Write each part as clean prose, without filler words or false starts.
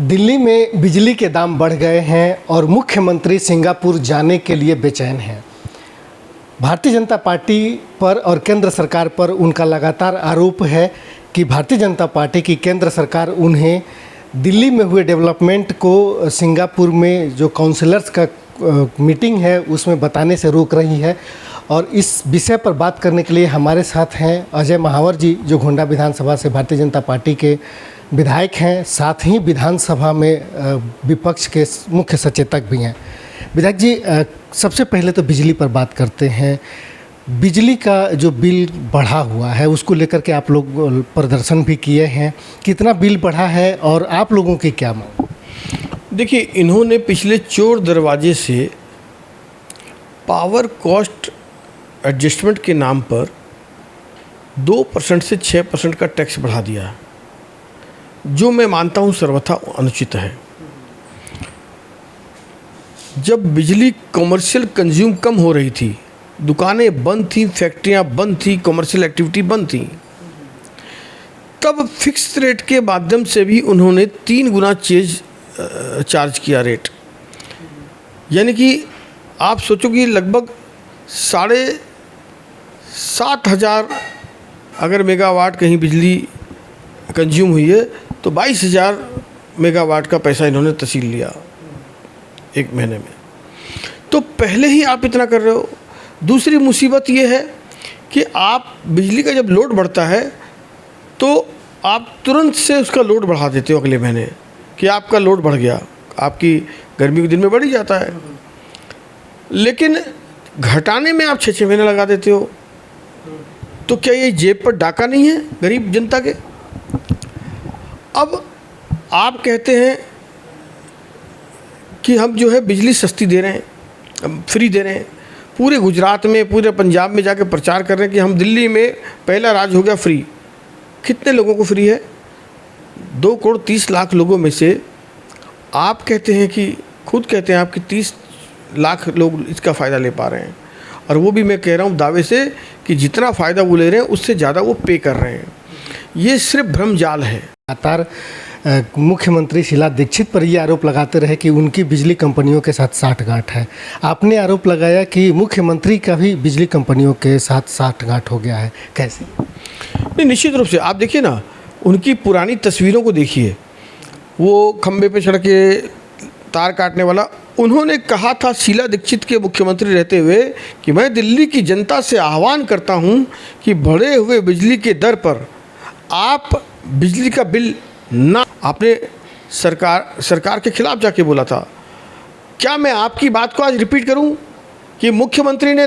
दिल्ली में बिजली के दाम बढ़ गए हैं और मुख्यमंत्री सिंगापुर जाने के लिए बेचैन हैं। भारतीय जनता पार्टी पर और केंद्र सरकार पर उनका लगातार आरोप है कि भारतीय जनता पार्टी की केंद्र सरकार उन्हें दिल्ली में हुए डेवलपमेंट को सिंगापुर में जो काउंसलर्स का मीटिंग है उसमें बताने से रोक रही है। और इस विषय पर बात करने के लिए हमारे साथ हैं अजय महावर जी, जो गोंडा विधानसभा से भारतीय जनता पार्टी के विधायक हैं, साथ ही विधानसभा में विपक्ष के मुख्य सचेतक भी हैं। विधायक जी, सबसे पहले तो बिजली पर बात करते हैं। बिजली का जो बिल बढ़ा हुआ है उसको लेकर के आप लोग प्रदर्शन भी किए हैं, कितना बिल बढ़ा है और आप लोगों की क्या मांग? देखिए, इन्होंने पिछले चोर दरवाजे से पावर कॉस्ट एडजस्टमेंट के नाम पर 2% से 6% का टैक्स बढ़ा दिया, जो मैं मानता हूँ सर्वथा अनुचित है। जब बिजली कमर्शियल कंज्यूम कम हो रही थी, दुकानें बंद थी, फैक्ट्रियाँ बंद थी, कमर्शियल एक्टिविटी बंद थी, तब फिक्स रेट के माध्यम से भी उन्होंने 3 गुना चार्ज किया रेट। यानी कि आप सोचो कि लगभग 7,500 अगर मेगावाट कहीं बिजली कंज्यूम हुई है तो 22,000 मेगावाट का पैसा इन्होंने तहसील लिया एक महीने में। तो पहले ही आप इतना कर रहे हो। दूसरी मुसीबत ये है कि आप बिजली का जब लोड बढ़ता है तो आप तुरंत से उसका लोड बढ़ा देते हो अगले महीने कि आपका लोड बढ़ गया, आपकी गर्मी के दिन में बढ़ ही जाता है, लेकिन घटाने में आप 6 महीने लगा देते हो। तो क्या ये जेब पर डाका नहीं है गरीब जनता के? अब आप कहते हैं कि हम जो है बिजली सस्ती दे रहे हैं, फ्री दे रहे हैं। पूरे गुजरात में, पूरे पंजाब में जाके प्रचार कर रहे हैं कि हम दिल्ली में पहला राज्य हो गया फ्री। कितने लोगों को फ्री है? 2,30,00,000 लोगों में से आप कहते हैं कि खुद कहते हैं आपके 30 लाख लोग इसका फ़ायदा ले पा रहे हैं। और वो भी मैं कह रहा हूँ दावे से कि जितना फ़ायदा वो ले रहे हैं उससे ज़्यादा वो पे कर रहे हैं। ये सिर्फ भ्रम जाल है। लगातार मुख्यमंत्री शीला दीक्षित पर ये आरोप लगाते रहे कि उनकी बिजली कंपनियों के साथ साठगांठ है। आपने आरोप लगाया कि मुख्यमंत्री का भी बिजली कंपनियों के साथ साठगांठ हो गया है, कैसे? नहीं, निश्चित रूप से आप देखिए ना, उनकी पुरानी तस्वीरों को देखिए। वो खंबे पे चढ़ के तार काटने वाला, उन्होंने कहा था शीला दीक्षित के मुख्यमंत्री रहते हुए कि मैं दिल्ली की जनता से आह्वान करता हूं कि बढ़े हुए बिजली के दर पर आप बिजली का बिल ना, आपने सरकार के खिलाफ जाके बोला था। क्या मैं आपकी बात को आज रिपीट करूं कि मुख्यमंत्री ने,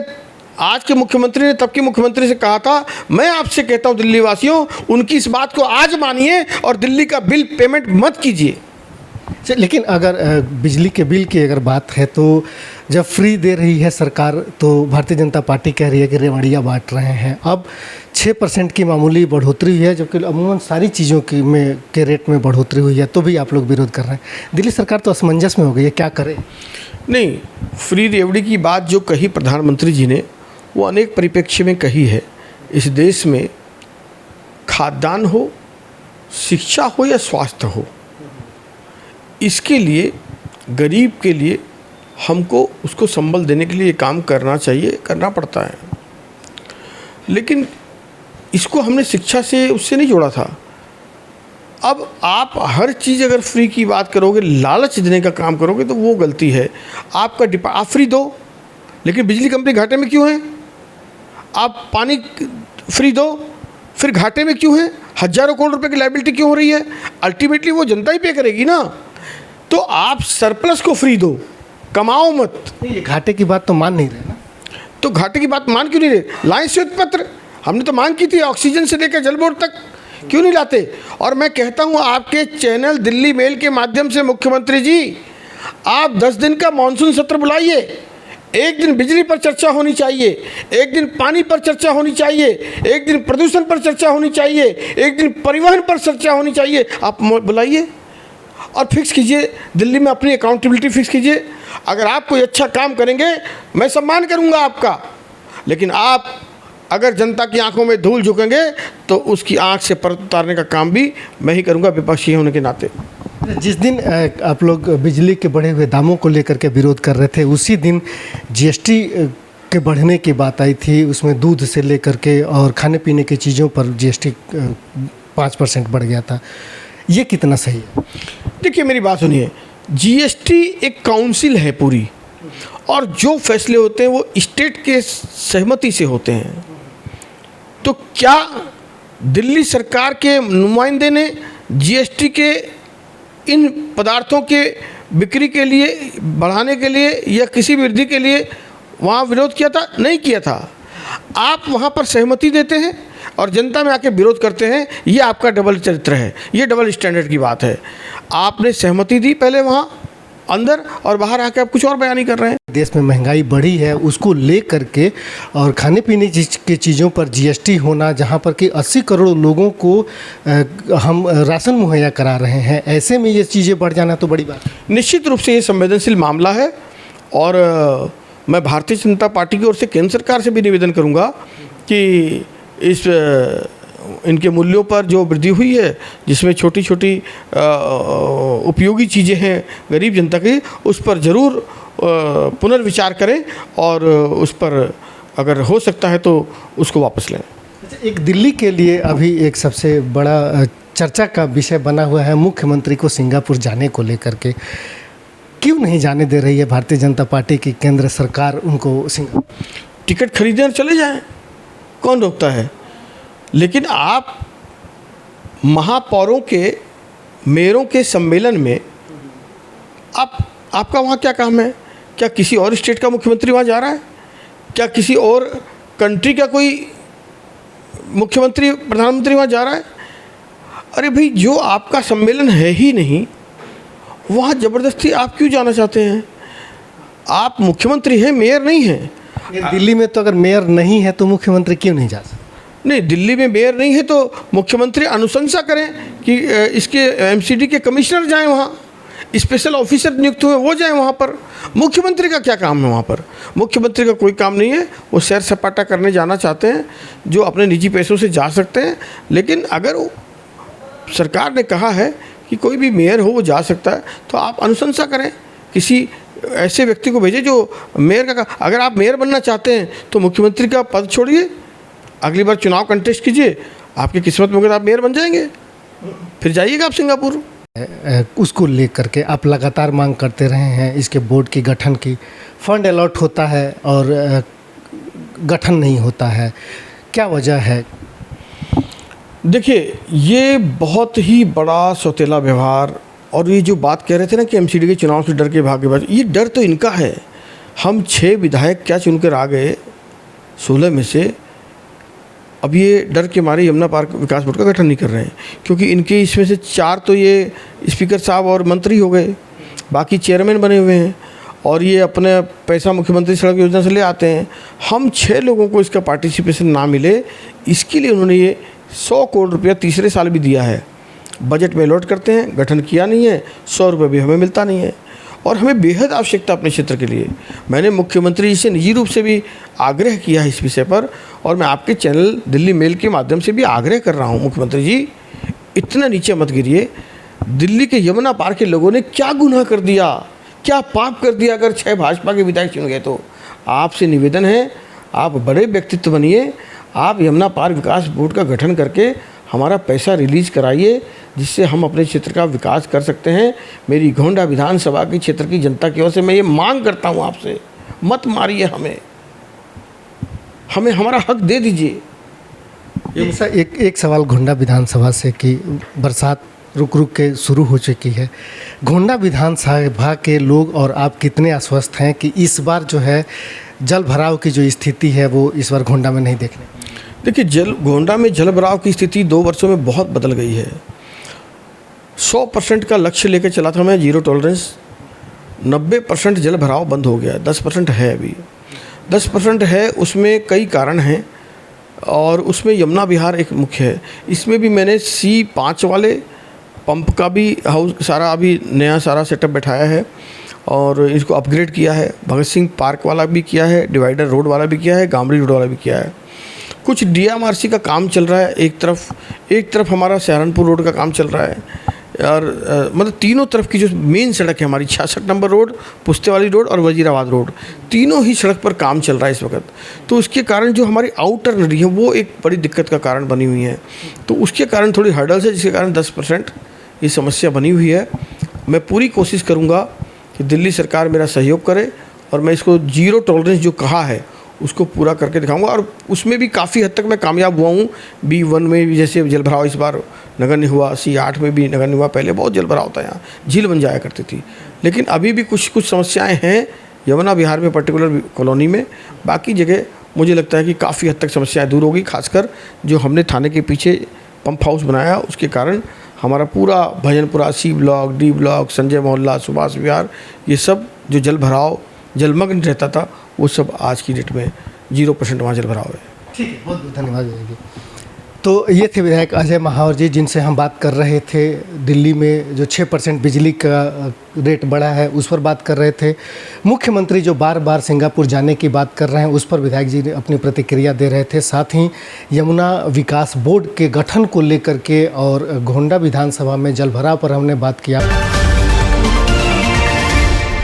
आज के मुख्यमंत्री ने तब के मुख्यमंत्री से कहा था, मैं आपसे कहता हूं दिल्ली वासियों, उनकी इस बात को आज मानिए और दिल्ली का बिल पेमेंट मत कीजिए। लेकिन अगर बिजली के बिल की अगर बात है तो जब फ्री दे रही है सरकार तो भारतीय जनता पार्टी कह रही है कि रेवड़ियाँ बांट रहे हैं। अब 6% की मामूली बढ़ोतरी हुई है, जबकि अमूमन सारी चीज़ों के रेट में बढ़ोतरी हुई है, तो भी आप लोग विरोध कर रहे हैं। दिल्ली सरकार तो असमंजस में हो गई है, क्या करे? नहीं, फ्री रेवड़ी की बात जो कही प्रधानमंत्री जी ने, वो अनेक परिप्रेक्ष्य में कही है। इस देश में खाद्यान्न हो, शिक्षा हो या स्वास्थ्य हो, इसके लिए गरीब के लिए हमको उसको संबल देने के लिए काम करना चाहिए, करना पड़ता है। लेकिन इसको हमने शिक्षा से उससे नहीं जोड़ा था। अब आप हर चीज़ अगर फ्री की बात करोगे, लालच देने का काम करोगे तो वो गलती है। आप फ्री दो, लेकिन बिजली कंपनी घाटे में क्यों है? आप पानी फ्री दो, फिर घाटे में क्यों है? हज़ारों करोड़ रुपए की लायबिलिटी क्यों हो रही है? अल्टीमेटली वो जनता ही पे करेगी ना। तो आप सरप्लस को फ्री दो, कमाओ मत। ये घाटे की बात तो मान नहीं रहे ना। तो घाटे की बात मान क्यों नहीं रहे? लाएं श्वेत पत्र, हमने तो मांग की थी, ऑक्सीजन से लेकर जल बोर्ड तक क्यों नहीं लाते? और मैं कहता हूं आपके चैनल दिल्ली मेल के माध्यम से, मुख्यमंत्री जी, आप 10 दिन का मानसून सत्र बुलाइए। एक दिन बिजली पर चर्चा होनी चाहिए, एक दिन पानी पर चर्चा होनी चाहिए, एक दिन प्रदूषण पर चर्चा होनी चाहिए, एक दिन परिवहन पर चर्चा होनी चाहिए। आप बुलाइए और फिक्स कीजिए, दिल्ली में अपनी अकाउंटेबिलिटी फिक्स कीजिए। अगर आप कोई अच्छा काम करेंगे मैं सम्मान करूंगा आपका, लेकिन आप अगर जनता की आंखों में धूल झोंकेंगे तो उसकी आंख से परत उतारने का काम भी मैं ही करूंगा विपक्षी होने के नाते। जिस दिन आप लोग बिजली के बढ़े हुए दामों को लेकर के विरोध कर रहे थे, उसी दिन जीएसटी के बढ़ने की बात आई थी। उसमें दूध से लेकर के और खाने पीने की चीज़ों पर जीएसटी 5% बढ़ गया था। ये कितना सही है? देखिए, मेरी बात सुनिए, जीएसटी एक काउंसिल है पूरी, और जो फैसले होते हैं वो स्टेट के सहमति से होते हैं। तो क्या दिल्ली सरकार के नुमाइंदे ने जीएसटी के इन पदार्थों के बिक्री के लिए, बढ़ाने के लिए या किसी वृद्धि के लिए वहाँ विरोध किया था? नहीं किया था। आप वहाँ पर सहमति देते हैं और जनता में आके विरोध करते हैं, ये आपका डबल चरित्र है, ये डबल स्टैंडर्ड की बात है। आपने सहमति दी पहले वहाँ अंदर, और बाहर आके आप कुछ और बयानी कर रहे हैं। देश में महंगाई बढ़ी है, उसको ले करके और खाने पीने की चीज़ों पर जीएसटी होना, जहां पर कि 80 करोड़ लोगों को हम राशन मुहैया करा रहे हैं, ऐसे में ये चीज़ें बढ़ जाना तो बड़ी बात है। निश्चित रूप से ये संवेदनशील मामला है, और मैं भारतीय जनता पार्टी की ओर से केंद्र सरकार से भी निवेदन करूंगा कि इस इनके मूल्यों पर जो वृद्धि हुई है, जिसमें छोटी छोटी उपयोगी चीज़ें हैं गरीब जनता की, उस पर ज़रूर पुनर्विचार करें और उस पर अगर हो सकता है तो उसको वापस लें। एक दिल्ली के लिए अभी एक सबसे बड़ा चर्चा का विषय बना हुआ है मुख्यमंत्री को सिंगापुर जाने को लेकर के। क्यों नहीं जाने दे रही है भारतीय जनता पार्टी की केंद्र सरकार उनको सिंगापुर? टिकट खरीदें और चले जाएं, कौन रोकता है? लेकिन आप महापौरों के, मेयरों के सम्मेलन में आपका वहाँ क्या काम है? क्या किसी और स्टेट का मुख्यमंत्री वहाँ जा रहा है? क्या किसी और कंट्री का कोई मुख्यमंत्री, प्रधानमंत्री वहाँ जा रहा है? अरे भाई, जो आपका सम्मेलन है ही नहीं, वहाँ ज़बरदस्ती आप क्यों जाना चाहते हैं? आप मुख्यमंत्री हैं, मेयर नहीं हैं। दिल्ली में तो अगर मेयर नहीं है तो मुख्यमंत्री क्यों नहीं जा सकते? नहीं, दिल्ली में मेयर नहीं है तो मुख्यमंत्री अनुशंसा करें कि इसके एमसीडी के कमिश्नर जाएं वहाँ, स्पेशल ऑफिसर नियुक्त हुए वो जाएं वहाँ पर। मुख्यमंत्री का क्या काम है वहाँ पर? मुख्यमंत्री का कोई काम नहीं है। वो सैर सपाटा करने जाना चाहते हैं, जो अपने निजी पैसों से जा सकते हैं। लेकिन अगर सरकार ने कहा है कि कोई भी मेयर हो वो जा सकता है, तो आप अनुशंसा करें, किसी ऐसे व्यक्ति को भेजें जो मेयर का। अगर आप मेयर बनना चाहते हैं तो मुख्यमंत्री का पद छोड़िए, अगली बार चुनाव कंटेस्ट कीजिए, आपकी किस्मत में अगर आप मेयर बन जाएंगे, फिर जाइएगा आप सिंगापुर। उसको लेकर के आप लगातार मांग करते रहे हैं, इसके बोर्ड की गठन की। फंड अलॉट होता है और गठन नहीं होता है, क्या वजह है? देखिए, ये बहुत ही बड़ा सौतेला व्यवहार, और ये जो बात कह रहे थे ना कि एमसीडी के चुनाव से डर के भागे बाज, ये डर तो इनका है। हम 6 विधायक क्या चुनकर आ गए 16 में से, अब ये डर के मारे यमुना पार्क विकास बोर्ड का गठन नहीं कर रहे हैं, क्योंकि इनके इसमें से 4 तो ये स्पीकर साहब और मंत्री हो गए, बाकी चेयरमैन बने हुए हैं, और ये अपने पैसा मुख्यमंत्री सड़क योजना से ले आते हैं। हम 6 लोगों को इसका पार्टिसिपेशन ना मिले, इसके लिए उन्होंने ये 100 करोड़ रुपया तीसरे साल भी दिया है। बजट में अलॉट करते हैं, गठन किया नहीं है, 100 रुपये भी हमें मिलता नहीं है, और हमें बेहद आवश्यकता अपने क्षेत्र के लिए। मैंने मुख्यमंत्री जी से निजी रूप से भी आग्रह किया है इस विषय पर, और मैं आपके चैनल दिल्ली मेल के माध्यम से भी आग्रह कर रहा हूँ, मुख्यमंत्री जी इतना नीचे मत गिरिए। दिल्ली के यमुना पार के लोगों ने क्या गुनाह कर दिया, क्या पाप कर दिया अगर 6 भाजपा के विधायक चुन गए? तो आपसे निवेदन है, आप बड़े व्यक्तित्व बनिए, आप यमुना पार विकास बोर्ड का गठन करके हमारा पैसा रिलीज कराइए, जिससे हम अपने क्षेत्र का विकास कर सकते हैं। मेरी गोंडा विधानसभा की क्षेत्र की जनता की ओर से मैं ये मांग करता हूँ आपसे, मत मारिए हमें हमारा हक दे दीजिए। एक सवाल गोंडा विधानसभा से कि बरसात रुक रुक के शुरू हो चुकी है, गोंडा विधानसभा के लोग और आप कितने आश्वस्त हैं कि इस बार जो है जल भराव की जो स्थिति है वो इस बार गोंडा में नहीं देखने? देखिए, गोंडा में जल भराव की स्थिति 2 वर्षों में बहुत बदल गई है। 100% का लक्ष्य लेकर चला था मैं, जीरो टॉलरेंस। 90% जल भराव बंद हो गया, 10% है अभी। 10% है, उसमें कई कारण हैं, और उसमें यमुना विहार एक मुख्य है। इसमें भी मैंने C5 वाले पंप का भी हाउस सारा अभी नया सारा सेटअप बैठाया है, और इसको अपग्रेड किया है। भगत सिंह पार्क वाला भी किया है, डिवाइडर रोड वाला भी किया है, गामड़ी रोड वाला भी किया है। कुछ DMRC का काम चल रहा है एक तरफ हमारा सहारनपुर रोड का काम चल रहा है। और मतलब तीनों तरफ की जो मेन सड़क है हमारी 66 नंबर रोड, पुस्तेवाली रोड और वजीराबाद रोड, तीनों ही सड़क पर काम चल रहा है इस वक्त। तो उसके कारण जो हमारी आउटर नदी है वो एक बड़ी दिक्कत का कारण बनी हुई है। तो उसके कारण थोड़ी हर्डल्स है, जिसके कारण 10% ये समस्या बनी हुई है। मैं पूरी कोशिश करूँगा कि दिल्ली सरकार मेरा सहयोग करे और मैं इसको जीरो टॉलरेंस जो कहा है उसको पूरा करके दिखाऊंगा। और उसमें भी काफ़ी हद तक मैं कामयाब हुआ हूँ। B1 में भी जैसे जल भराव इस बार नगण्य हुआ, C8 में भी नगण्य हुआ। पहले बहुत जल भराव था, यहाँ झील बन जाया करती थी, लेकिन अभी भी कुछ समस्याएं हैं यमुना विहार में, पर्टिकुलर कॉलोनी में। बाकी जगह मुझे लगता है कि काफ़ी हद तक समस्याएँ दूर होगी। खासकर जो हमने थाने के पीछे पंप हाउस बनाया उसके कारण हमारा पूरा Bhajanpura, C block, D block, Sanjay मोहल्ला, सुभाष विहार, ये सब जो जल भराव जलमग्न रहता था वो सब आज की डेट में 0% वहाँ जल भराव है। ठीक है, बहुत बहुत धन्यवाद विधायक जी। तो ये थे विधायक अजय महावर जी, जिनसे हम बात कर रहे थे दिल्ली में जो 6% बिजली का रेट बढ़ा है उस पर बात कर रहे थे। मुख्यमंत्री जो बार बार सिंगापुर जाने की बात कर रहे हैं उस पर विधायक जी ने अपनी प्रतिक्रिया दे रहे थे। साथ ही यमुना विकास बोर्ड के गठन को लेकर के और गोंडा विधानसभा में जलभराव पर हमने बात किया।